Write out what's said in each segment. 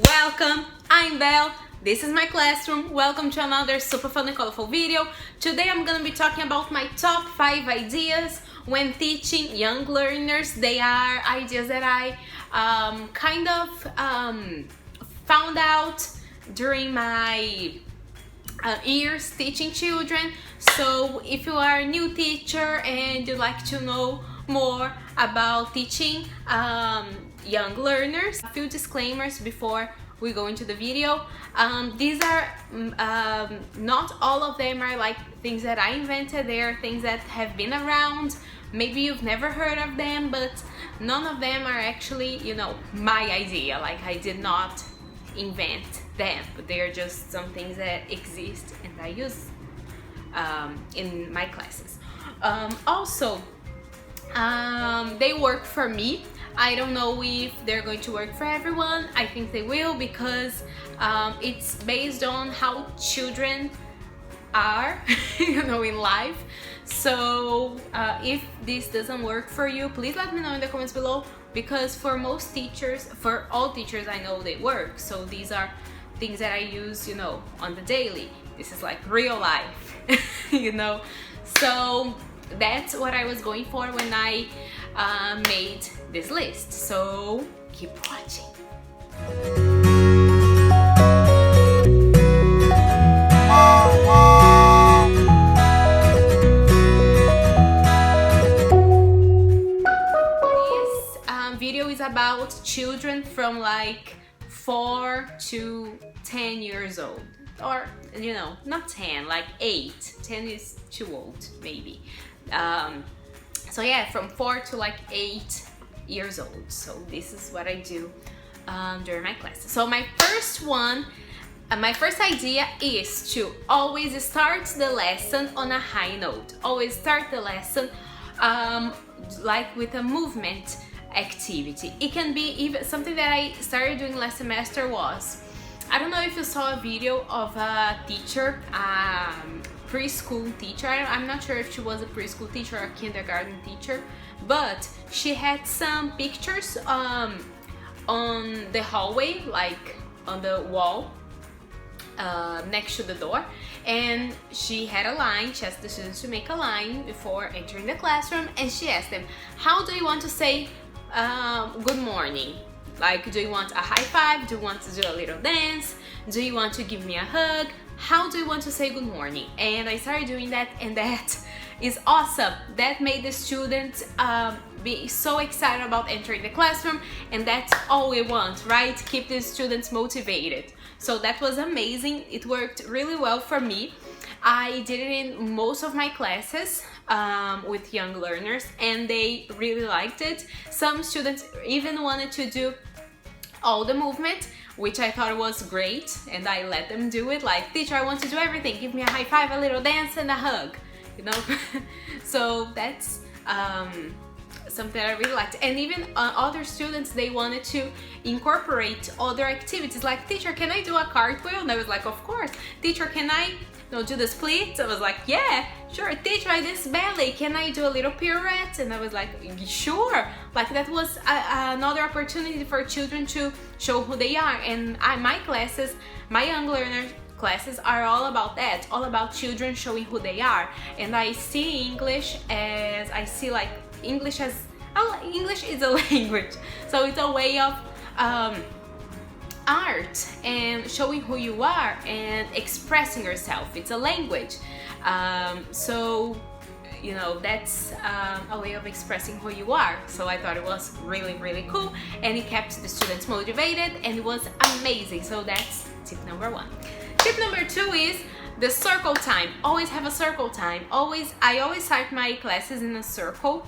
Welcome, I'm Belle. This is my classroom. Welcome to another super fun and colorful video. Today I'm gonna be talking about my top 5 ideas when teaching young learners. They are ideas that I found out during my years teaching children. So if you are a new teacher and you'd like to know more about teaching young learners, a few disclaimers before we go into the video. These are not all of them are like things that I invented. They are things that have been around. Maybe you've never heard of them, but none of them are actually, my idea. Like, I did not invent them, but they are just some things that exist and I use in my classes. They work for me. I don't know if they're going to work for everyone. I think they will, because it's based on how children are in life. So if this doesn't work for you, please let me know in the comments below, because for most teachers, for all teachers, I know they work. So these are things that I use on the daily. This is like real life. So that's what I was going for when I made this list. So keep watching. This video is about children from like 4 to 10 years old, or not 10, like 8. 10 is too old, maybe. So yeah, from 4 to like 8 years old. So this is what I do during my classes. So my first idea is to always start the lesson on a high note. Always start the lesson like with a movement activity. It can be even something that I started doing last semester was, I don't know if you saw a video of a teacher, preschool teacher. I'm not sure if she was a preschool teacher or a kindergarten teacher, but she had some pictures on the hallway, like on the wall next to the door, and she had a line. She asked the students to make a line before entering the classroom, and she asked them, how do you want to say good morning? Like, do you want a high five? Do you want to do a little dance? Do you want to give me a hug? How do you want to say good morning? And I started doing that, and that is awesome. That made the students be so excited about entering the classroom, and that's all we want, right? Keep the students motivated. So that was amazing. It worked really well for me. I did it in most of my classes with young learners, and they really liked it. Some students even wanted to do all the movement, which I thought was great, and I let them do it. Like, teacher, I want to do everything. Give me a high five, a little dance, and a hug, So that's something I really liked. And even other students, they wanted to incorporate other activities. Like, teacher, can I do a cartwheel? And I was like, of course. Teacher, can I do the splits? I was like, yeah, sure. Teacher, this ballet, can I do a little pirouette? And I was like, sure. Like, that was another opportunity for children to show who they are. And my classes, my young learner classes are all about that, all about children showing who they are. And I see English English is a language, so it's a way of art and showing who you are and expressing yourself. It's a language, so that's a way of expressing who you are. So I thought it was really, really cool, and it kept the students motivated, and it was amazing. So that's tip number 1. Tip number 2 is the circle time. Always have a circle time. I always start my classes in a circle,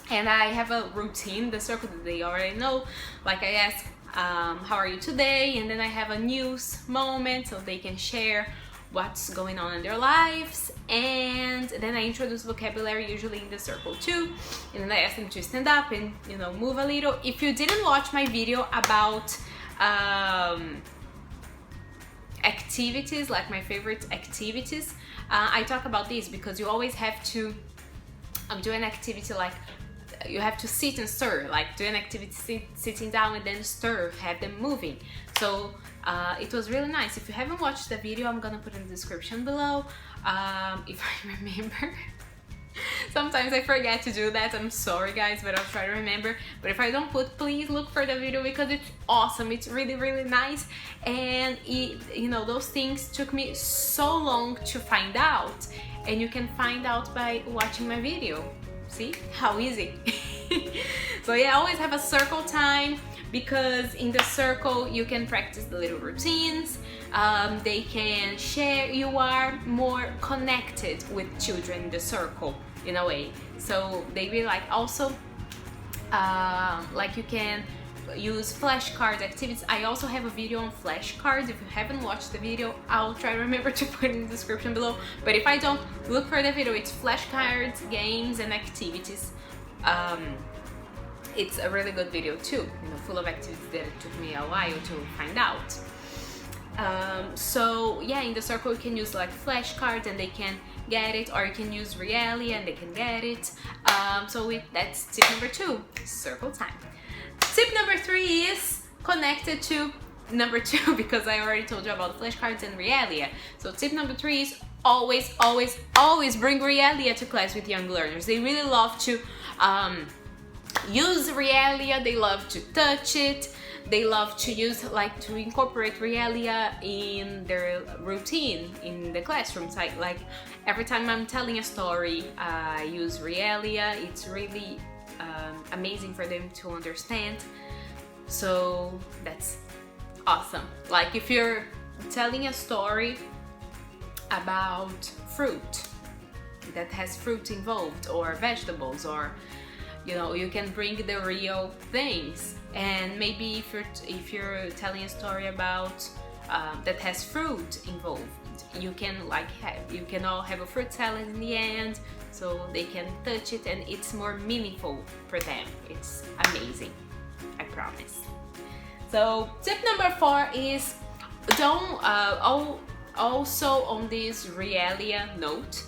and I have a routine, the circle that they already know. Like, I ask, how are you today? And then I have a news moment so they can share what's going on in their lives. And then I introduce vocabulary, usually in the circle too. And then I ask them to stand up and, move a little. If you didn't watch my video about activities, like my favorite activities, I talk about this, because you always have to do an activity like you have to sit and stir, like do an activity sitting down and then stir, have them moving. So it was really nice. If you haven't watched the video, I'm gonna put in the description below, if I remember. Sometimes I forget to do that, I'm sorry guys, but I'll try to remember. But if I don't put, please look for the video because it's awesome. It's really, really nice. And you know, those things took me so long to find out, and you can find out by watching my video. See how easy? So yeah, always have a circle time, because in the circle you can practice the little routines. They can share, you are more connected with children in the circle in a way. So they really like, also like you can use flashcard activities. I also have a video on flashcards. If you haven't watched the video, I'll try to remember to put it in the description below, but if I don't, look for the video. It's flashcards, games and activities. It's a really good video too, you know, full of activities that it took me a while to find out. So yeah, in the circle you can use like flashcards and they can get it, or you can use Realia and they can get it. That's tip number 2, circle time. Tip number 3 is connected to number 2 because I already told you about the flashcards and Realia. So tip number 3 is always, always, always bring Realia to class with young learners. They really love to use Realia, they love to touch it, they love to use, like, to incorporate Realia in their routine in the classroom. Like every time I'm telling a story, I use Realia. It's really amazing for them to understand. So that's awesome. Like if you're telling a story about fruit that has fruit involved, or vegetables, or you know, you can bring the real things. And maybe if you're telling a story about that has fruit involved, you can you can all have a fruit salad in the end, so they can touch it and it's more meaningful for them. It's amazing, I promise. So tip number 4 is don't also on this Realia note,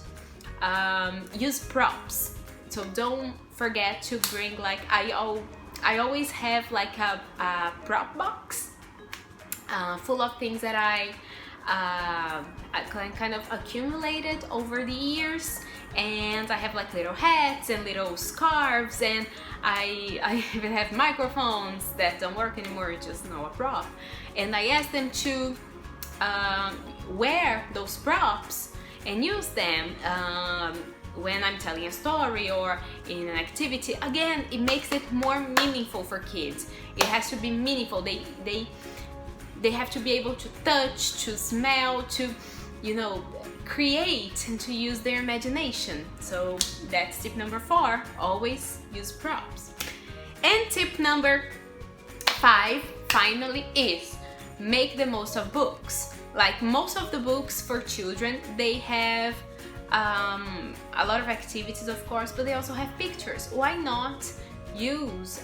use props. So don't forget to bring, like, I always have like a prop box full of things that I kind of accumulated over the years, and I have like little hats and little scarves, and I even have microphones that don't work anymore, just a prop. And I asked them to wear those props and use them when I'm telling a story or in an activity. Again, it makes it more meaningful for kids. It has to be meaningful. They have to be able to touch, to smell, to, you know, create and to use their imagination. So that's tip number 4, always use props. And tip number 5 finally is make the most of books. Like most of the books for children, they have a lot of activities, of course, but they also have pictures. Why not use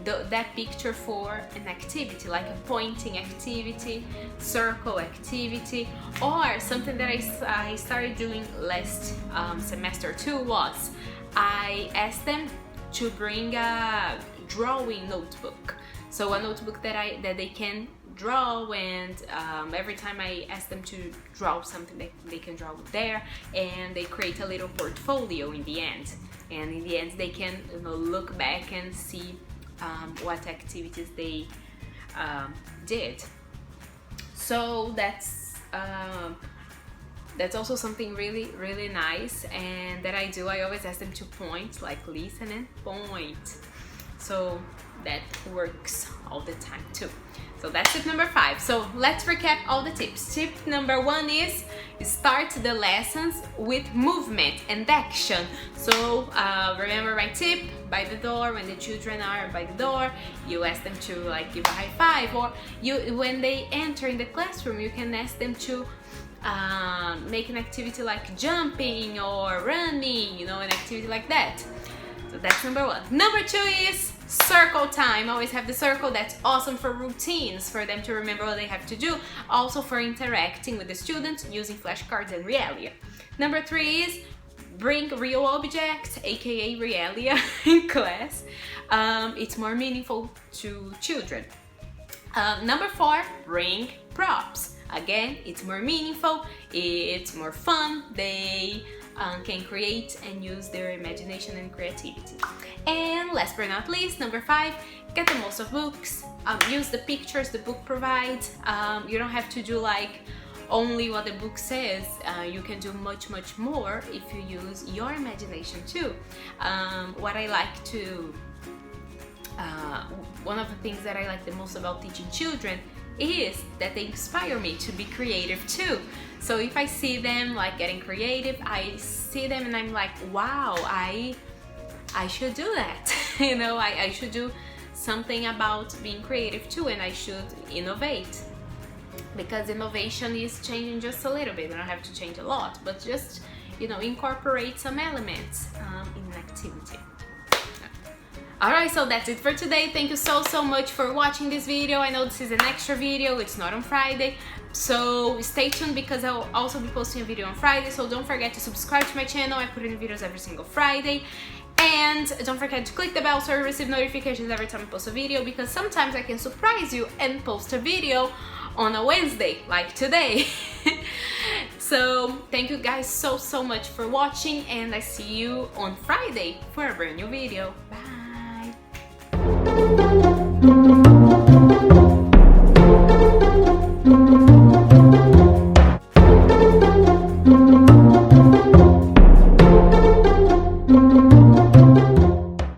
that picture for an activity, like a pointing activity, circle activity, or something that I started doing last semester too, was I asked them to bring a drawing notebook. So a notebook that they can draw, and every time I ask them to draw something, they can draw there, and they create a little portfolio in the end. And in the end, they can, you know, look back and see what activities they did. So that's also something really, really nice, and that I do. I always ask them to point, like listen and point. So that works all the time too. So that's tip number 5. So let's recap all the tips. Tip number 1 is start the lessons with movement and action. So remember my tip, by the door, when the children are by the door, you ask them to like give a high five, or when they enter in the classroom, you can ask them to make an activity like jumping or running, you know, an activity like that. So that's number 1. Number 2 is circle time. Always have the circle. That's awesome for routines, for them to remember what they have to do. Also for interacting with the students using flashcards and Realia. Number 3 is bring real objects, aka realia, in class. It's more meaningful to children. Number 4, bring props. Again, it's more meaningful, it's more fun, they can create and use their imagination and creativity. And last but not least, number 5, get the most of books. Use the pictures the book provides. You don't have to do like only what the book says. You can do much more if you use your imagination too. What I like to one of the things that I like the most about teaching children is that they inspire me to be creative too. So if I see them like getting creative, I see them and I'm like, wow, I should do that. You know, I should do something about being creative too, and I should innovate, because innovation is changing just a little bit. I don't have to change a lot, but just, you know, incorporate some elements in an activity. Alright, so that's it for today. Thank you so much for watching this video. I know this is an extra video, it's not on Friday, so stay tuned because I'll also be posting a video on Friday, so don't forget to subscribe to my channel. I put in videos every single Friday. And don't forget to click the bell so you receive notifications every time I post a video, because sometimes I can surprise you and post a video on a Wednesday, like today. So thank you guys so much for watching, and I see you on Friday for a brand new video.